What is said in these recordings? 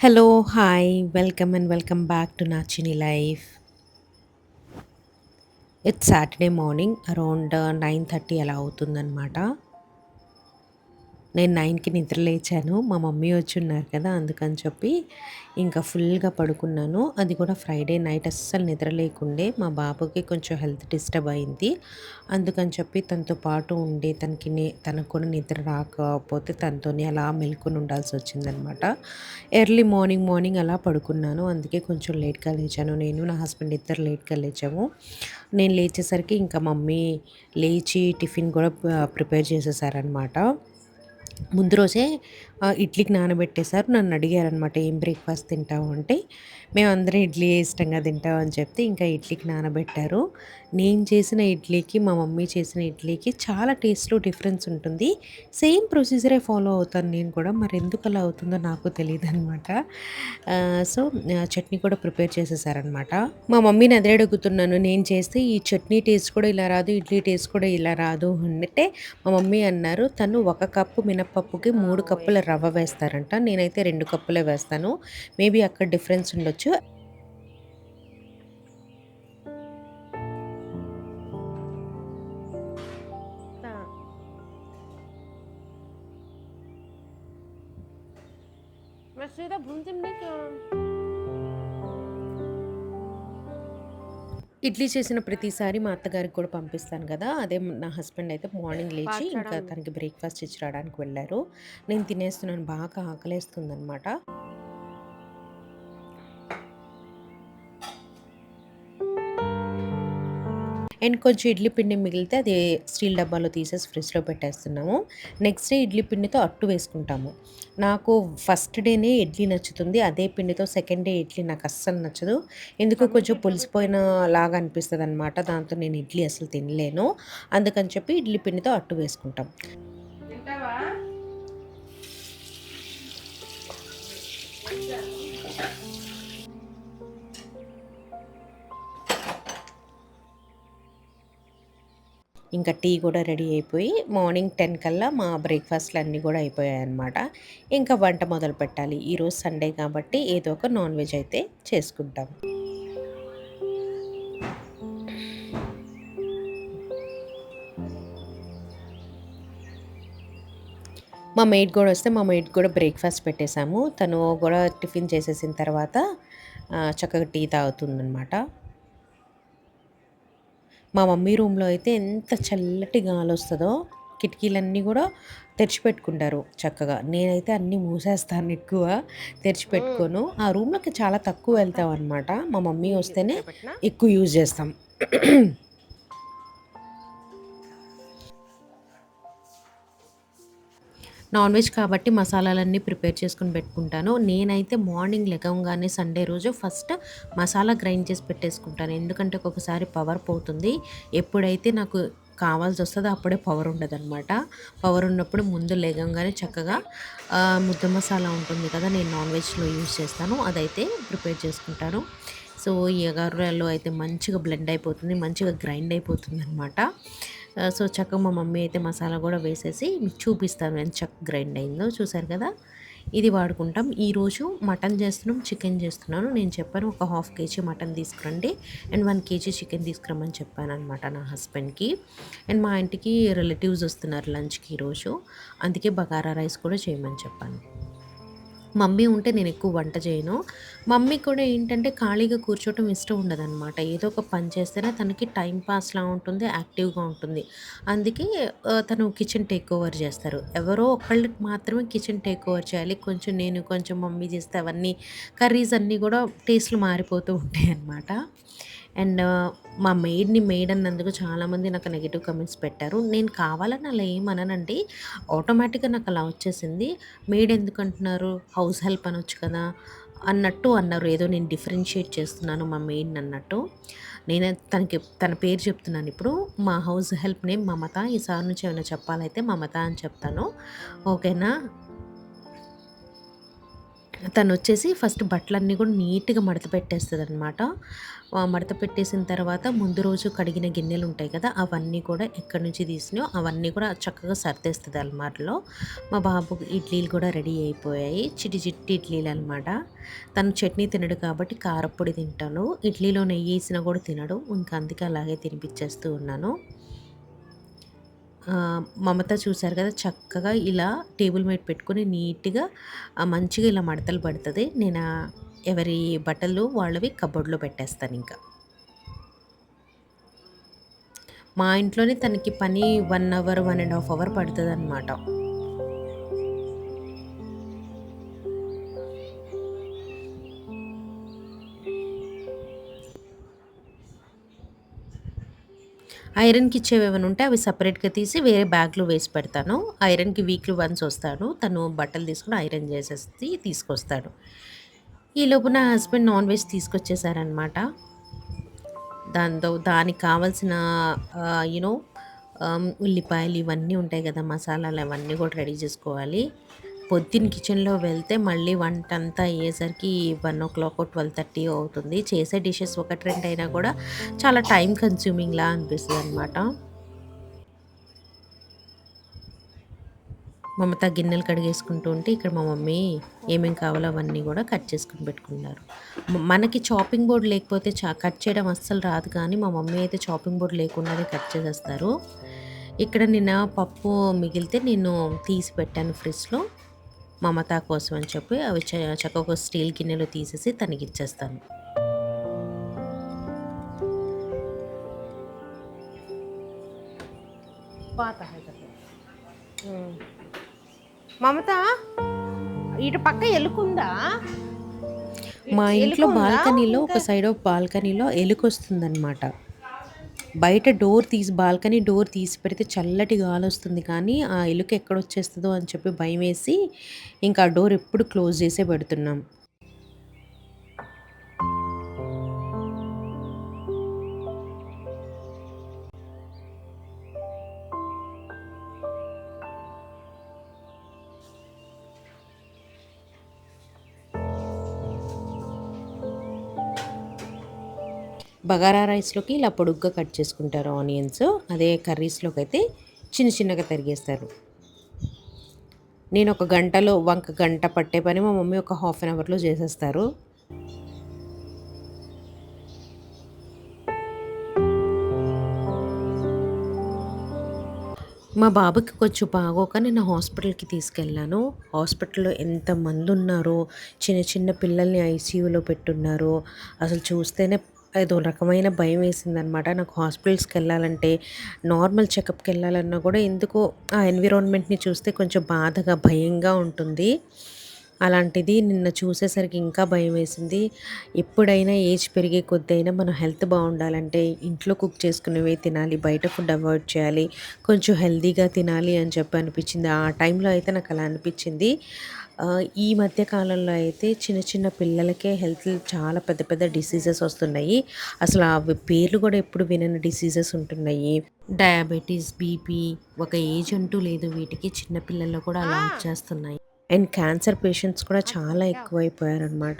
Hello, hi, welcome and welcome back to Nachini Life. It's Saturday morning around 9:30 అలా అవుతుందన్నమాట. నేను 9కి నిద్ర లేచాను. మా మమ్మీ వచ్చున్నారు కదా! అందుకని చెప్పి ఇంకా ఫుల్‌గా పడుకున్నాను. అది కూడా ఫ్రైడే నైట్ అస్సలు నిద్ర లేకుండే. మా బాబుకి కొంచెం హెల్త్ డిస్టర్బ్ అయింది. అందుకని చెప్పి తనతో పాటు ఉండి తనకు కూడా నిద్ర రాకపోతే తనతోనే అలా మెలుకొని ఉండాల్సొచ్చిందనమాట. ఎర్లీ మార్నింగ్ అలా పడుకున్నాను. అందుకే కొంచెం లేట్‌గా లేచాను. నేను, నా హస్బెండ్ ఇద్దరు లేట్‌గా లేచాము. నేను లేచేసరికి ఇంకా మమ్మీ లేచి టిఫిన్ కూడా ప్రిపేర్ చేసేసారనమాట. ముందు రోజే ఇడ్లీకి నానబెట్టేసారు. నన్నడిగారనమాట, "ఏం బ్రేక్‌ఫాస్ట్ తింటావు?" అంటే, మేమందరం ఇడ్లీయే ఇష్టంగా తింటాం అని చెప్తే, ఇంకా ఇడ్లీకి నానబెట్టారు. నేను చేసిన ఇడ్లీకి, మా మమ్మీ చేసిన ఇడ్లీకి చాలా టేస్ట్‌లో డిఫరెన్స్ ఉంటుంది. సేమ్ ప్రొసీజరే ఫాలో అవుతాను నేను కూడా. మరెందుకలా అవుతుందో నాకు తెలీదనమాట. చట్నీ కూడా ప్రిపేర్ చేసేసారనమాట. మా మమ్మీని అదే అడుగుతున్నాను. నేను చేస్తే ఈ చట్నీ టేస్ట్ కూడా ఇలా రాదు, ఇడ్లీ టేస్ట్ కూడా ఇలా రాదు అంటే మా మమ్మీ అన్నారు, "తను ఒక కప్పు మినపప్పుకి 3 కప్పుల రవ్వ వేస్తారంట. నేనైతే 2 కప్పులే వేస్తాను. మేబీ అక్కడ డిఫరెన్స్ ఉండొచ్చు." हाँ, मैं सीधा भूनती नहीं क्यों? ఇడ్లీ చేసిన ప్రతిసారి మా అత్తగారికి కూడా పంపిస్తాను గదా! అదే నా హస్బెండ్ అయితే మార్నింగ్ లేచి ఇంకా పాచడం. తనకి బ్రేక్‌ఫాస్ట్ ఇచ్చి రావడానికి వెళ్లారు. నేను తినేస్తున్నాను. బాగా ఆకలేస్తుందనమాట. అండ్ కొంచెం ఇడ్లీ పిండి మిగిలితే అది స్టీల్ డబ్బాలో తీసేసి ఫ్రిడ్జ్‌లో పెట్టేస్తున్నాము. నెక్స్ట్ డే ఇడ్లీ పిండితో అట్టు వేసుకుంటాము. నాకు ఫస్ట్ డేనే ఇడ్లీ నచ్చుతుంది. అదే పిండితో సెకండ్ డే ఇడ్లీ నాకస్సలు నచ్చదు. ఎందుకో మమ్మీ కొంచెం ఇట్లా పెట్టు పులిసిపోయిన లాగా అనిపిస్తదనమాట. దాంతో నేను ఇడ్లీ అసలు తినలేను. అందుకని చెప్పి ఇడ్లీ పిండితో అట్టు వేసుకుంటాం. తింటావా? ఇంకా టీ కూడా రెడీ అయిపోయి మార్నింగ్ 10 కల్లా మా బ్రేక్‌ఫాస్ట్‌లన్నీ గూడా అయిపోయాయన్నమాట. ఇంకా వంట మొదలుపెట్టాలి. ఈరోజు సండే కాబట్టి ఏదో ఒక నాన్ వెజ్ అయితే చేసుకుంటాం. మా మెయిడ్ గూడా వస్తే మా మెయిడ్‌కి గూడా బ్రేక్‌ఫాస్ట్ పెట్టేసాము. తను గూడా టిఫిన్ చేసేసిన తర్వాత చక్కగా టీ తాగుతుందనమాట. మా మమ్మీ రూమ్‌లో అయితే ఎంత చల్లటి గాలొస్తదో, కిటికీలన్నీ గూడా తెరిచిపెట్టుకుంటారు చక్కగా. నేనైతే అన్నీ మూసేస్తాను ఎక్కువ. హ్మ్. తెరిచిపెట్టుకోను. ఆ రూమ్‌లోకి చాలా తక్కువ అత్త వెళ్తామనమాట. మా మమ్మీ నీళ్ళు వస్తేనే ఇక్కడ పెట్టినా ఎక్కువ యూజ్ చేస్తాం. నాన్ వెజ్ కాబట్టి మసాలాలన్నీ ప్రిపేర్ చేసుకొని పెట్టుకుంటాను. నేనైతే మార్నింగ్ లెగవగానే సండే రోజు ఫస్ట్ మసాలా గ్రైండ్ చేసి పెట్టేసుకుంటాను. ఎందుకంటే ఒక్కొక్కసారి పవర్ పోతుంది. ఎప్పుడైతే నాకు కావాల్సొస్తదో అప్పుడే పవర్ ఉండదనమాట. పవర్ ఉన్నప్పుడు ముందు లెగంగానే చక్కగా ముద్ద మసాలా ఉంటుంది కదా! నేను నాన్ వెజ్‌లో యూజ్ చేస్తాను. అదైతే ప్రిపేర్ చేసుకుంటాను. సో, ఈ అగారాలో అయితే మంచిగా బ్లెండ్ అయిపోతుంది. మంచిగా గ్రైండ్ అయిపోతుందనమాట. చక్కగా మా మమ్మీ అయితే మసాలా గూడా వేసేసి మీకు చూపిస్తాను ఎంత చక్కగా గ్రైండ్ అయిందో. చూసారు కదా! ఇది వాడుకుంటాం. ఈరోజు మటన్ చేస్తున్నాం, చికెన్ చేస్తున్నాను. నేను చెప్పాను ఒక హాఫ్ కేజీ మటన్ తీసుకురండి అండ్ 1 కేజీ చికెన్ తీసుకురమ్మని చెప్పాననమాట నా హస్బెండ్‌కి. అండ్ మా ఇంటికి రిలేటివ్స్ వస్తున్నారు లంచ్‌కి ఈరోజు. అందుకే బగారా రైస్ కూడా చేయమని చెప్పాను. మమ్మీ ఉంటే నేనెక్కువ వంట చేయను. మమ్మీ కూడా ఏంటంటే ఖాళీగా కూర్చోవటం ఇష్టం ఉండదనమాట. ఏదో ఒక పని చేస్తేనే తనకి టైమ్ పాస్‌లా ఉంటుంది, యాక్టివ్‌గా ఉంటుంది. అందుకే తను కిచెన్ టేక్ ఓవర్ చేస్తారు. ఎవరో ఒకళ్ళకి మాత్రమే కిచెన్ టేక్ ఓవర్ చేయాలి. కొంచెం నేను, కొంచెం మమ్మీ చేస్తే అవన్నీ కర్రీస్ అన్నీ గూడా టేస్ట్‌లు మారిపోతూ ఉంటాయనమాట. అండ్ మా మెయిడ్ అన్నందుకు చాలామంది నాకు నెగెటివ్ కామెంట్స్ పెట్టారు. నేను కావాలని అలా ఏమననండి. ఆటోమేటిక్‌గా నాకలా వచ్చేసింది. మెయిడ్ ఎందుకంటున్నారు? హౌస్ హెల్ప్ అనొచ్చు కదా! అన్నట్టు అన్నారు. ఏదో నేను డిఫరెన్షియేట్ చేస్తున్నాను మా మెయిడ్‌నన్నట్టు. తన పేరు చెప్తున్నానిప్పుడు. మా హౌస్ హెల్ప్ నేమ్ మమత. ఈసారి నుంచి ఏమైనా చెప్పాలైతే మమత అని చెప్తాను. ఓకేనా? తనొచ్చేసి ఫస్ట్ బట్టలన్నీ కూడా నీట్‌గా మడత పెట్టేస్తదనమాట. మడత పెట్టేసిన తర్వాత ముందు రోజు కడిగిన గిన్నెలుంటాయి కదా! అవన్నీ కూడా ఎక్కడి నుంచి తీసినాయో అవన్నీ కూడా చక్కగా సర్దేస్తది అల్మారాలో. మా బాబుకి ఇడ్లీలు కూడా రెడీ అయిపోయాయి. చిట్టి చిట్టి ఇడ్లీలనమాట. తను చట్నీ తినడు కాబట్టి కారప్పొడి తింటాడు. ఇడ్లీలో నెయ్యేసినా కూడా తినడు. ఇంక అందుకే అలాగే తినిపిచ్చేస్తూ ఉన్నాను. మమత చూసారు కదా! చక్కగా ఇలా టేబుల్ మీద పెట్టుకొని నీట్‌గా మంచిగా ఇలా మడతలు పడతది. నేను ఎవరి బట్టలు వాళ్ళవి కబోర్డ్‌లో పెట్టేస్తానింక. మా ఇంట్లోనే తనకి పని 1 అవర్, 1 ½ అవర్ పడతదనమాట. ఐరన్‌కిచ్చేవేమైనా ఉంటే అవి సెపరేట్‌గా తీసి వేరే బ్యాగ్‌లో వేసి పెడతాను. ఐరన్‌కి వీక్లీ వన్స్ వస్తాడు. తను బట్టలు తీసుకొని ఐరన్ చేసేసి తీసుకొస్తాడు. ఈలోపు నా హస్బెండ్ నాన్ వెజ్ తీసుకొచ్చేసారనమాట. దానికి కావాల్సిన యూ నో ఉల్లిపాయలు ఇవన్నీ ఉంటాయి కదా! మసాలాలు అవన్నీ కూడా రెడీ చేసుకోవాలి. పొద్దున కిచెన్‌లో వెళ్తే మళ్ళీ వంటంతా అయ్యేసరికి 1:00, 12:30 అవుతుంది. చేసే డిషెస్ 1, 2 అయినా కూడా చాలా టైమ్ కన్స్యూమింగ్‌లా అనిపిస్తదనమాట. మమత గిన్నెలు కడిగేసుకుంటూ ఉంటే ఇక్కడ మా మమ్మీ ఏమేం కావాలో అవన్నీ కూడా కట్ చేసుకొని పెట్టుకున్నారు. మనకి చాపింగ్ బోర్డ్ లేకపోతే కట్ చేయడం అస్సలు రాదు కానీ మా మమ్మీ అయితే చాపింగ్ బోర్డ్ లేకుండానే కట్ చేసేస్తారు. ఇక్కడ నిన్న పప్పు మిగిలితే నేను తీసి పెట్టాను ఫ్రిడ్జ్‌లో. మమత కోసం అని చెప్పి అవి చక్కగా ఒక స్టీల్ గిన్నెలో తీసేసి తనకిచ్చేస్తాను. పాత హైదరాబాద్. హ్మ్. మమత ఇటు పక్క ఎలుకుందా? మా ఇంట్లో ఎలుకుందా? బాల్కనీలో ఇంకా ఒక సైడ్ ఆఫ్ బాల్కనీలో ఎలుకొస్తుందనమాట. బయట బాల్కనీ డోర్ తీసి పెడితే చల్లటి గాలొస్తుంది కానీ, ఆ ఎలుక ఎక్కడొచ్చేస్తదో అని చెప్పి భయమేసి, ఇంకా ఆ డోర్ ఎప్పుడు క్లోజ్ చేసే పెడుతున్నాం. బగారా రైస్‌లోకి ఇలా పొడుగ్గా కట్ చేసుకుంటారు ఆనియన్స్. అదే కర్రీస్‌లోకైతే చిన్న చిన్నగా తరిగేస్తారు. నేను ఒక గంటలో గంట పట్టే పని మా మమ్మీ ఒక హాఫ్ అన్ అవర్‌లో చేసేస్తారు. మా బాబుకి కొంచెం బాగోక నేను హాస్పిటల్‌కి తీసుకెళ్ళాను. హాస్పిటల్‌లో ఎంతమందున్నారో, చిన్న చిన్న పిల్లల్ని ఐసీయూలో పెట్టున్నారో, అసలు చూస్తేనే ఏదో రకమైన భయమేసిందనమాట. నాకు హాస్పిటల్స్‌కెళ్ళాలంటే, నార్మల్ చెకప్‌కెళ్ళాలన్నా కూడా ఎందుకో ఆ ఎన్విరాన్మెంట్‌ని చూస్తే కొంచెం బాధగా, భయంగా ఉంటుంది. అలాంటిది నిన్న చూసేసరికి ఇంకా భయమేసింది. ఎప్పుడైనా ఏజ్ పెరిగే కొద్దైనా మన హెల్త్ బావుండాలంటే ఇంట్లో కుక్ చేసుకునేవే తినాలి. బయట ఫుడ్ అవాయిడ్ చేయాలి. కొంచెం హెల్తీగా తినాలి అని చెప్పి అనిపించింది. ఆ టైంలో అయితే నాకలా అనిపించింది. ఈ మధ్య కాలంలో అయితే చిన్న చిన్న పిల్లలకే హెల్త్ చాలా పెద్ద పెద్ద డిసీజెస్ వస్తున్నాయి. అసలు అవి పేర్లు కూడా ఎప్పుడు వినని డిసీజెస్ ఉంటున్నాయి. డయాబెటిస్, బీపీ ఒక ఏజ్ అంటూ లేదు వీటికి. చిన్న పిల్లల్లో కూడా ఆ! అలా వచ్చేస్తున్నాయి. అండ్ క్యాన్సర్ పేషెంట్స్ కూడా अच्छा చాలా क्या? ఎక్కువైపోయారనమాట.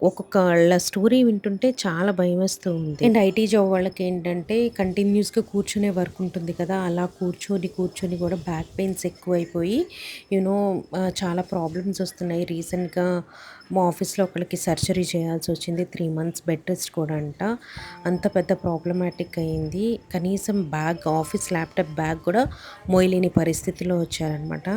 ఒక్కొక్కళ్ళ స్టోరీ వింటుంటే చాలా భయమేస్తూ ఉంది. అండ్ ఐటీ జాబ్ వాళ్ళకేంటంటే కంటిన్యూస్‌గా కూర్చునే వర్క్ ఉంటుంది కదా! అలా కూర్చొని, కూర్చొని కూడా బ్యాక్ పెయిన్స్ ఎక్కువైపోయి యూ నో చాలా ప్రాబ్లమ్స్ వస్తున్నాయి. రీసెంట్‌గా మా ఆఫీస్‌లో ఒకళ్ళకి సర్జరీ చేయాల్సొచ్చింది. 3 మంత్స్ బెడ్ రెస్ట్ కూడా అంట. అంత పెద్ద ప్రాబ్లమాటిక్ అయింది. కనీసం ఆఫీస్ ల్యాప్‌టాప్ బ్యాగ్ కూడా మోయలేని పరిస్థితిలో వచ్చారనమాట.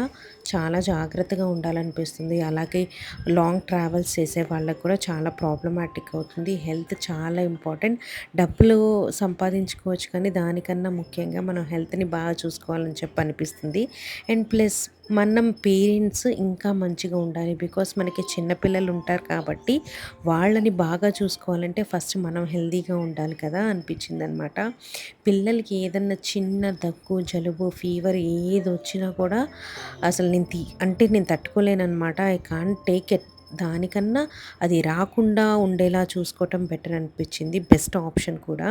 చాలా జాగ్రత్తగా ఉండాలనిపిస్తుంది. అలాగే లాంగ్ ట్రావెల్స్ చేసే వాళ్ళకి కూడా చాలా ప్రాబ్లమాటిక్ అవుతుంది. హెల్త్ చాలా ఇంపార్టెంట్. డబ్బులు సంపాదించుకోవచ్చు కానీ దానికన్నా ముఖ్యంగా మనం హెల్త్‌ని బాగా చూసుకోవాలని చెప్పి అనిపిస్తుంది. అండ్ ప్లస్ మనం పేరెంట్స్ ఇంకా మంచిగా ఉండాలి. బికాస్ మనకి చిన్న పిల్లలు ఉంటారు కాబట్టి వాళ్ళని బాగా చూసుకోవాలంటే ఫస్ట్ మనం హెల్తీగా ఉండాలి కదా అనిపించిందనమాట. పిల్లలకి ఏదన్నా చిన్న దగ్గు, జలుబు, ఫీవర్ ఏదొచ్చినా కూడా అసలు నేను తట్టుకోలేననమాట. I can't take it. దానికన్నా అది రాకుండా ఉండేలా చూసుకోవటం బెటర్ అనిపించింది. బెస్ట్ ఆప్షన్ కూడా.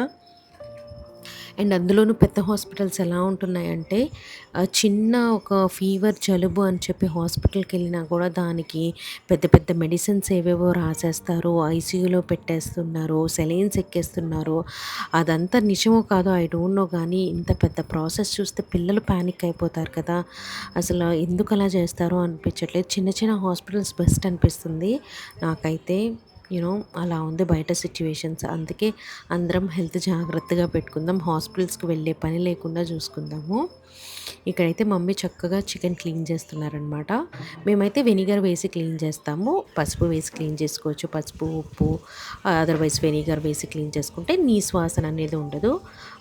అండ్ అందులోనూ పెద్ద హాస్పిటల్స్ ఎలా ఉంటున్నాయంటే చిన్న ఒక ఫీవర్, జలుబు అని చెప్పి హాస్పిటల్‌కెళ్ళినా కూడా దానికి పెద్ద పెద్ద మెడిసిన్స్ ఏవేవో రాసేస్తారు. ఐసీయూలో పెట్టేస్తున్నారు. సెలైన్స్ ఎక్కేస్తున్నారు. అదంతా నిజమో కాదో ఐ డోంట్ నో గానీ ఇంత పెద్ద ప్రాసెస్ చూస్తే పిల్లలు పానిక్ అయిపోతారు కదా! అసలు ఎందుకలా చేస్తారో అనిపించట్లేదు. చిన్న చిన్న హాస్పిటల్స్ బెస్ట్ అనిపిస్తుంది నాకైతే. అలా ఉంది బయట సిట్యుయేషన్స్. అందుకే అందరం హెల్త్ జాగ్రత్తగా పెట్టుకుందాం. హాస్పిటల్స్‌కి వెళ్ళే పని లేకుండా చూసుకుందాము. ఇక్కడైతే మమ్మీ చక్కగా చికెన్ క్లీన్ చేస్తున్నారనమాట. మేమైతే వెనిగర్ వేసి క్లీన్ చేస్తాము. పసుపు వేసి క్లీన్ చేసుకోవచ్చు. పసుపు, ఉప్పు, అదర్‌వైజ్ వెనిగర్ వేసి క్లీన్ చేసుకుంటే నీసు వాసన అనేది ఉండదు.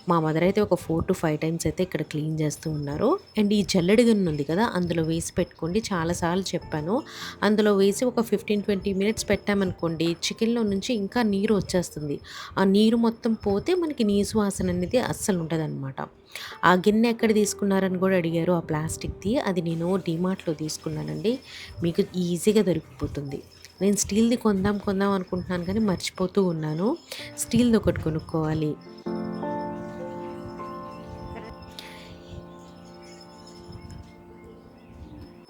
మా మదర్ అయితే ఒక 4-5 టైమ్స్ అయితే ఇక్కడ క్లీన్ చేస్తూ ఉన్నారు. అండ్ ఈ జల్లెడ గిన్నె ఉంది కదా! అందులో వేసి పెట్టుకోండి. చాలా సార్లు చెప్పాను. అందులో వేసి ఒక 15-20 మినిట్స్ పెట్టామనుకోండి చికెన్‌లో నుంచి ఇంకా నీరు వచ్చేస్తుంది. ఆ నీరు మొత్తం పోతే మనకి నీసు వాసన అనేది అస్సలు ఉండదనమాట. ఆ గిన్నె ఎక్కడ తీసుకున్నారని కూడా అడిగారు. ఆ ప్లాస్టిక్‌ది. అది నేను డీమార్ట్‌లో తీసుకున్నానండి. మీకు ఈజీగా దొరికిపోతుంది. నేను స్టీల్‌ది కొందాం కొందాం అనుకుంటున్నాను కానీ మర్చిపోతూ ఉన్నాను. స్టీల్‌ది ఒకటి కొనుక్కోవాలి.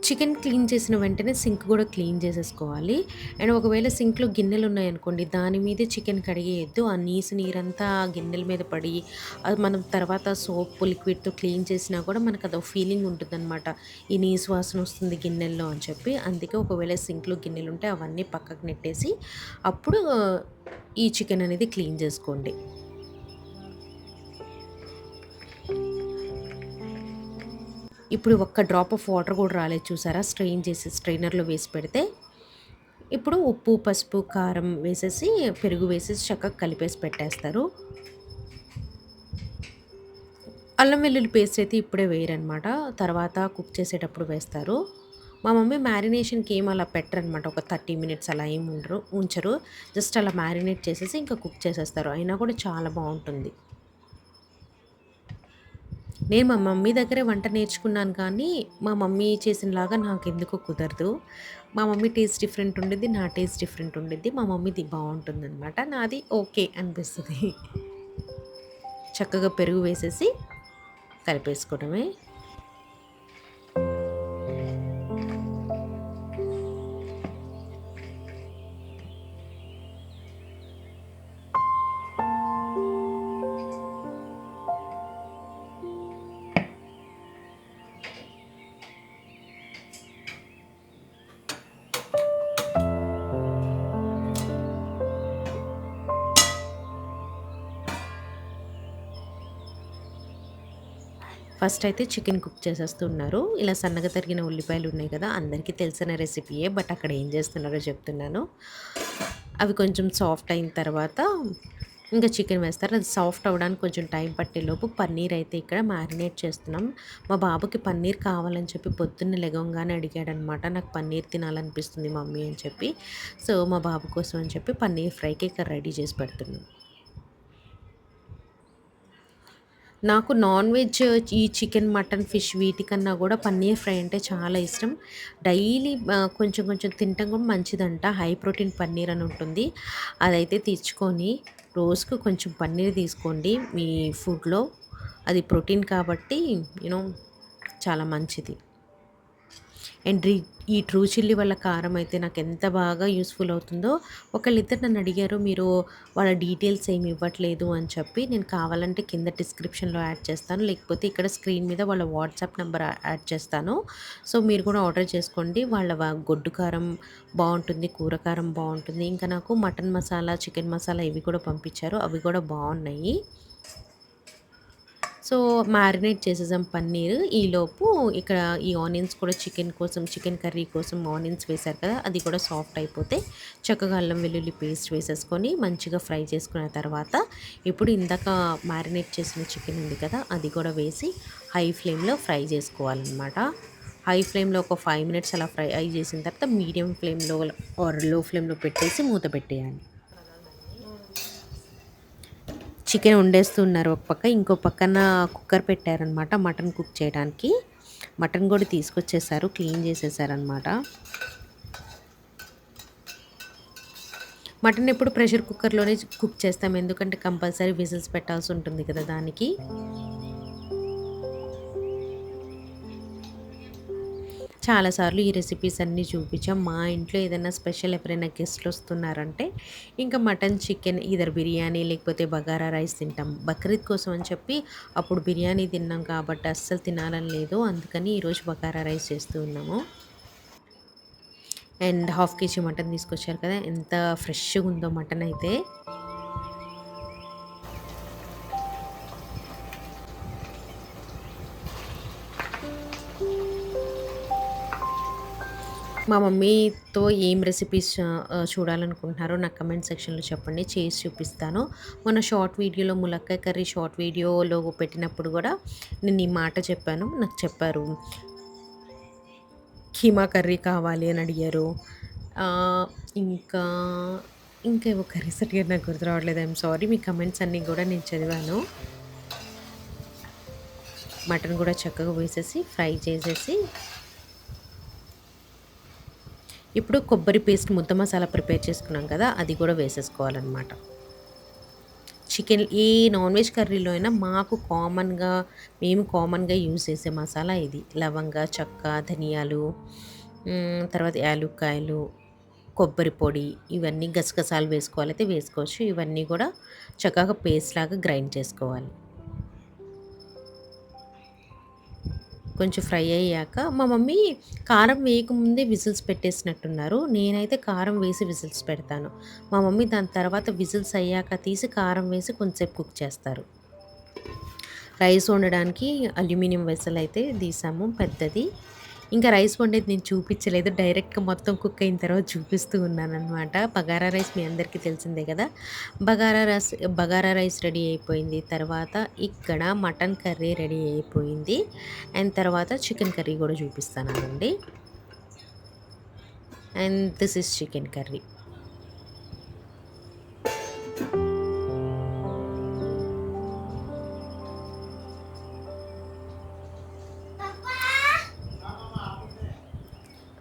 చికెన్ క్లీన్ చేసిన వెంటనే సింక్ కూడా క్లీన్ చేసేసుకోవాలి. అండ్ ఒకవేళ సింక్‌లో గిన్నెలున్నాయనుకోండి, దాని మీదే చికెన్ కడిగేయొద్దు. ఆ నీరంతా ఆ గిన్నెల మీద పడి, అది మనం తర్వాత సోప్ లిక్విడ్‌తో క్లీన్ చేసినా కూడా మనకదో ఫీలింగ్ ఉంటుందనమాట. ఈ నీసు వాసనొస్తుంది గిన్నెల్లో అని చెప్పి. అందుకే ఒకవేళ సింక్‌లో గిన్నెలుంటే అవన్నీ పక్కకు నెట్టేసి, అప్పుడు ఈ చికెన్ అనేది క్లీన్ చేసుకోండి. ఇప్పుడు ఒక్క డ్రాప్ ఆఫ్ వాటర్ కూడా రాలేదు చూసారా? స్ట్రెయిన్ చేసి స్ట్రెయినర్‌లో వేసి పెడితే. ఇప్పుడు ఉప్పు, పసుపు, కారం వేసేసి, పెరుగు వేసేసి చక్కగా కలిపేసి పెట్టేస్తారు. అల్లం వెల్లుల్లి పేస్ట్ అయితే ఇప్పుడే వేయరనమాట. తర్వాత కుక్ చేసేటప్పుడు వేస్తారు. మా మమ్మీ మ్యారినేషన్‌కి ఏమి అలా పెట్టరనమాట. ఒక 30 మినిట్స్ అలా ఏమి ఉంచరు. జస్ట్ అలా మ్యారినేట్ చేసేసి ఇంకా కుక్ చేసేస్తారు. అయినా కూడా చాలా బావుంటుంది. నేను మా మమ్మీ దగ్గరే వంట నేర్చుకున్నాను కానీ, మా మమ్మీ చేసినలాగా నాకెందుకో కుదరదు. మా మమ్మీ టేస్ట్ డిఫరెంట్ ఉండిద్ది. నా టేస్ట్ డిఫరెంట్ ఉండిద్ది. మా మమ్మీది బావుంటుందనమాట. నాది ఓకే అనిపిస్తది. చక్కగా పెరుగు వేసేసి కలిపేసుకోవడమే. ఫస్ట్ అయితే చికెన్ కుక్ చేసేస్తున్నారు. ఇలా సన్నగా తరిగిన ఉల్లిపాయలు ఉన్నాయి కదా! అందరికీ తెలిసిన రెసిపీయే. బట్ అక్కడ ఏం చేస్తున్నారో చెప్తున్నాను. అవి కొంచెం సాఫ్ట్ అయిన తర్వాత ఇంకా చికెన్ వేస్తారు. అది సాఫ్ట్ అవ్వడానికి కొంచెం టైం పట్టేలోపు పన్నీర్ అయితే ఇక్కడ మ్యారినేట్ చేస్తున్నాం. మా బాబుకి పన్నీర్ కావాలని చెప్పి పొద్దున్నే లెగవంగానే అడిగాడనమాట. నాకు పన్నీర్ తినాలనిపిస్తుంది మమ్మీ అని చెప్పి. సో, మా బాబు కోసం అని చెప్పి పన్నీర్ ఫ్రైకి ఇక్కడ రెడీ చేసి పెడుతున్నాం. నాకు నాన్ వెజ్ ఈ చికెన్, మటన్, ఫిష్ వీటికన్నా గూడా పన్నీర్ ఫ్రై అంటే చాలా ఇష్టం. డైలీ కొంచెం కొంచెం తినటం కూడా మంచిదంట. హై ప్రోటీన్ పన్నీర్ అని ఉంటుంది. అదైతే తెచ్చుకొని రోజుకు కొంచెం పన్నీర్ తీసుకోండి మీ ఫుడ్‌లో. అది ప్రోటీన్ కాబట్టి యూ నో చాలా మంచిది. అండ్ ఈ ట్రూ చిల్లీ వల్ల కారం అయితే నాకెంత బాగా యూజ్‌ఫుల్ అవుతుందో, ఒకళ్ళిద్దరు నన్ను అడిగారు, మీరు వాళ్ళ డీటెయిల్స్ ఏమి ఇవ్వట్లేదు అని చెప్పి. నేను కావాలంటే కింద డిస్క్రిప్షన్‌లో యాడ్ చేస్తాను. లేకపోతే ఇక్కడ స్క్రీన్ మీద వాళ్ళ వాట్సాప్ నంబర్ యాడ్ చేస్తాను. సో, మీరు కూడా ఆర్డర్ చేసుకోండి. వాళ్ళ గొడ్డు కారం బావుంటుంది, కూర కారం బావుంటుంది. ఇంకా నాకు మటన్ మసాలా, చికెన్ మసాలా ఇవి కూడా పంపించారు. అవి కూడా బావున్నాయి. సో, మ్యారినేట్ చేసేసాం పన్నీర్. ఈలోపు ఇక్కడ ఈ ఆనియన్స్ కూడా చికెన్ కర్రీ కోసం ఆనియన్స్ వేశారు కదా! అది కూడా సాఫ్ట్ అయిపోతే చక్కగా అల్లం వెల్లుల్లి పేస్ట్ వేసేసుకొని మంచిగా ఫ్రై చేసుకున్న తర్వాత ఇప్పుడు ఇందాక మ్యారినేట్ చేసిన చికెన్ ఉంది కదా! అది కూడా వేసి హై ఫ్లేమ్‌లో ఫ్రై చేసుకోవాలనమాట. హై ఫ్లేమ్‌లో ఒక 5 మినిట్స్ అలా ఫ్రై చేసిన తర్వాత మీడియం ఫ్లేమ్‌లో ఆర్ లో ఫ్లేమ్‌లో పెట్టేసి మూత పెట్టేయాలి. చికెన్ వండేస్తున్నారు ఒక పక్క. ఇంకో పక్కన కుక్కర్ పెట్టారనమాట మటన్ కుక్ చేయడానికి. మటన్ కూడా తీసుకొచ్చేసారు. క్లీన్ చేసేసారనమాట. మటన్ ఎప్పుడు ప్రెషర్ కుక్కర్‌లోనే కుక్ చేస్తాం. ఎందుకంటే కంపల్సరీ విజిల్స్ పెట్టాల్సి ఉంటుంది కదా దానికి. చాలాసార్లు ఈ రెసిపీస్ అన్నీ చూపించాం. మా ఇంట్లో ఏదైనా స్పెషల్ ఎవరైనా గెస్ట్‌లు వస్తున్నారంటే ఇంకా మటన్, చికెన్ ఈదర్ బిర్యానీ లేకపోతే బగారా రైస్ తింటాం. బక్రీద్ కోసం అని చెప్పి అప్పుడు బిర్యానీ తిన్నాం కాబట్టి అస్సలు తినాలని లేదు. అందుకని ఈరోజు బగారా రైస్ చేస్తూ ఉన్నాము. అండ్ హాఫ్ కేజీ మటన్ తీసుకొచ్చారు కదా! ఎంత ఫ్రెష్‌గా ఉందో మటన్ అయితే. మా మమ్మీతో ఏం రెసిపీస్ చూడాలనుకుంటున్నారో నాకు కమెంట్ సెక్షన్‌లో చెప్పండి. చేసి చూపిస్తాను. మొన్న షార్ట్ వీడియోలో ములక్కాయ కర్రీ షార్ట్ వీడియోలో పెట్టినప్పుడు గూడా నేను ఈ మాట చెప్పాను. నాకు చెప్పారు కీమా కర్రీ కావాలి అని అడిగారు. ఆహ్, ఇంకా ఇంకేవో కర్రీస్ అడిగారు నాకు గుర్తు రావట్లేదు. I'm sorry. మీ కమెంట్స్ అన్నీ గూడా నేను చదివాను. మటన్ గూడా చక్కగా వేసేసి ఫ్రై చేసేసి ఇప్పుడు కొబ్బరి పేస్ట్ ముద్ద మసాలా ప్రిపేర్ చేసుకున్నాం కదా! అది కూడా వేసేసుకోవాలనమాట. చికెన్ ఏ నాన్ వెజ్ కర్రీలో అయినా మాకు మేము కామన్‌గా యూజ్ చేసే మసాలా ఇది. లవంగ, చెక్క, ధనియాలు, తర్వాత యాలుక్కాయలు, కొబ్బరి పొడి ఇవన్నీ గసగసాలు వేసుకోవాలైతే వేసుకోవచ్చు. ఇవన్నీ కూడా చక్కగా పేస్ట్‌లాగా గ్రైండ్ చేసుకోవాలి. కొంచెం ఫ్రై అయ్యాక మా మమ్మీ కారం వేయకముందే విజిల్స్ పెట్టేసినట్టున్నారు. నేనైతే కారం వేసి విజిల్స్ పెడతాను. మా మమ్మీ దాని తర్వాత విజిల్స్ అయ్యాక తీసి కారం వేసి కొంచెంసేపు కుక్ చేస్తారు. రైస్ వండడానికి అల్యూమినియం వెసల్ అయితే తీసాము పెద్దది. ఇంకా రైస్ వండేది నేను చూపించలేదు. డైరెక్ట్‌గా మొత్తం కుక్ అయిన తర్వాత చూపిస్తూ ఉన్నాననమాట. బగారా రైస్ మీ అందరికీ తెలిసిందే కదా! బగారా రైస్ రెడీ అయిపోయింది. తర్వాత ఇక్కడ మటన్ కర్రీ రెడీ అయిపోయింది. అండ్ తర్వాత చికెన్ కర్రీ కూడా చూపిస్తానండి. And this is chicken curry.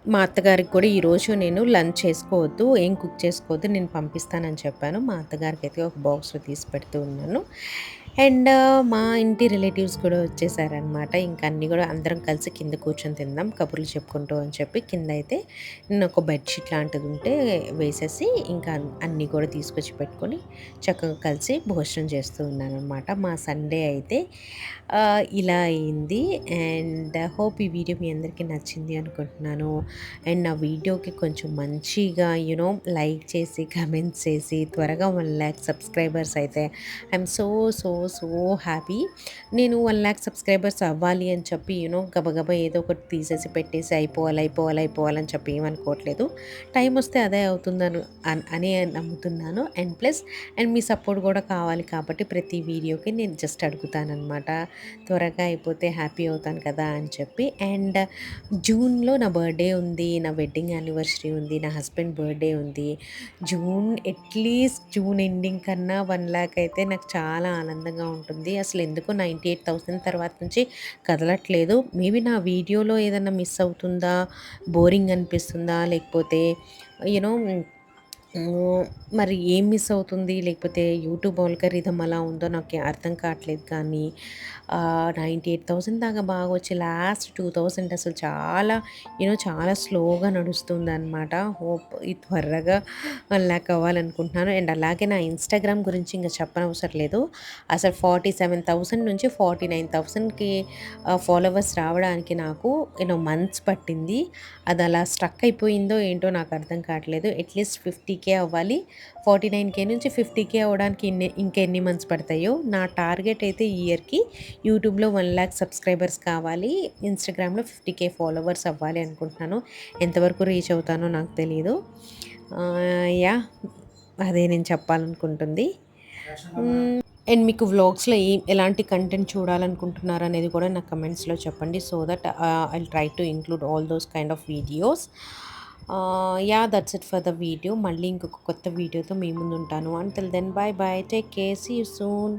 మా అత్తగారికి కూడా ఈరోజు నేను లంచ్ చేసుకోవద్దు, ఏం కుక్ చేసుకోవద్దు, నేను పంపిస్తానని చెప్పాను. మా అత్తగారికైతే ఒక బాక్స్‌లో తీసి పెడుతూ ఉన్నాను. అండ్ మా ఇంటి రిలేటివ్స్ కూడా వచ్చేసారనమాట. ఇంక అన్నీ కూడా అందరం కలిసి కింద కూర్చొని తిందాం కబుర్లు చెప్పుకుంటూ అని చెప్పి కిందయితే నేను ఒక బెడ్‌షీట్ లాంటిది ఉంటే వేసేసి ఇంకా అన్నీ కూడా తీసుకొచ్చి పెట్టుకొని చక్కగా కలిసి భోజనం చేస్తూ ఉన్నాననమాట. మా సండే అయితే ఇలా అయింది. అండ్ హోప్ ఈ వీడియో మీ అందరికీ నచ్చింది అనుకుంటున్నాను. అండ్ నా వీడియోకి కొంచెం మంచిగా లైక్ చేసి కమెంట్స్ చేసి త్వరగా 1,00,000 సబ్స్క్రైబర్స్ అయితే I'm so so so happy. నేను 1,00,000 సబ్స్క్రైబర్స్ అవ్వాలి అని చెప్పి గబగబా ఏదో ఒకటి తీసేసి పెట్టేసి అయిపోవాలని చెప్పి ఏమనుకోవట్లేదు. టైం వస్తే అదే అవుతుందని అని నమ్ముతున్నాను. అండ్ మీ సపోర్ట్ కూడా కావాలి కాబట్టి ప్రతి వీడియోకి నేను జస్ట్ అడుగుతానన్నమాట. త్వరగా అయిపోతే హ్యాపీ అవుతాను కదా అని చెప్పి. అండ్ జూన్‌లో నా బర్త్‌డే ఉంది. నా వెడ్డింగ్ యానివర్సరీ ఉంది. నా హస్బెండ్ బర్త్‌డే ఉంది. అట్‌లీస్ట్ జూన్ ఎండింగ్ కన్నా 1,00,000 అయితే నాకు చాలా ఆనందంగా ఉంటుంది. అసలు ఎందుకో 98,000 తర్వాత నుంచి కదలట్లేదు. మేబీ నా వీడియోలో ఏదన్నా మిస్ అవుతుందా? బోరింగ్ అనిపిస్తుందా? లేకపోతే యూనో మరి ఏం మిస్ అవుతుంది? లేకపోతే యూట్యూబ్ ఆల్గోరిథం అలా ఉందో నాకు అర్థం కావట్లేదు కానీ 98,000 దాకా బాగా వచ్చి లాస్ట్ 2,000 అసలు చాలా చాలా స్లోగా నడుస్తుందనమాట. హోప్ ఇది త్వరగా 1,00,000 అవ్వాలనుకుంటున్నాను. అండ్ అలాగే నా ఇన్‌స్టాగ్రామ్ గురించి ఇంక చెప్పనవసరం లేదు. అసలు 47,000 నుంచి 49,000కి ఫాలోవర్స్ రావడానికి నాకు మంత్స్ పట్టింది. అది అలా స్ట్రక్ అయిపోయిందో ఏంటో నాకు అర్థం కావట్లేదు. అట్‌లీస్ట్ 50,000 అవ్వాలి. 49,000 నుంచి 50,000 అవ్వడానికి ఇంకెన్ని మంత్స్ పడతాయో. నా టార్గెట్ అయితే ఈ ఇయర్‌కి యూట్యూబ్‌లో 1,00,000 సబ్స్క్రైబర్స్ కావాలి. ఇన్‌స్టాగ్రామ్‌లో 50,000 ఫాలోవర్స్ అవ్వాలి అనుకుంటున్నాను. ఎంతవరకు రీచ్ అవుతానో నాకు తెలీదు. యాహ్! అదే నేను చెప్పాలనుకుంటుంది. అండ్ మీకు వ్లాగ్స్‌లో ఎలాంటి కంటెంట్ చూడాలనుకుంటున్నారనేది కూడా నాకు కమెంట్స్‌లో చెప్పండి. So that I'll try to include all those kind of videos. Yeah! That's it for the video. మళ్ళీ ఇంకొక కొత్త వీడియోతో మీ ముందుంటాను. Until then bye bye. Take care. See you soon.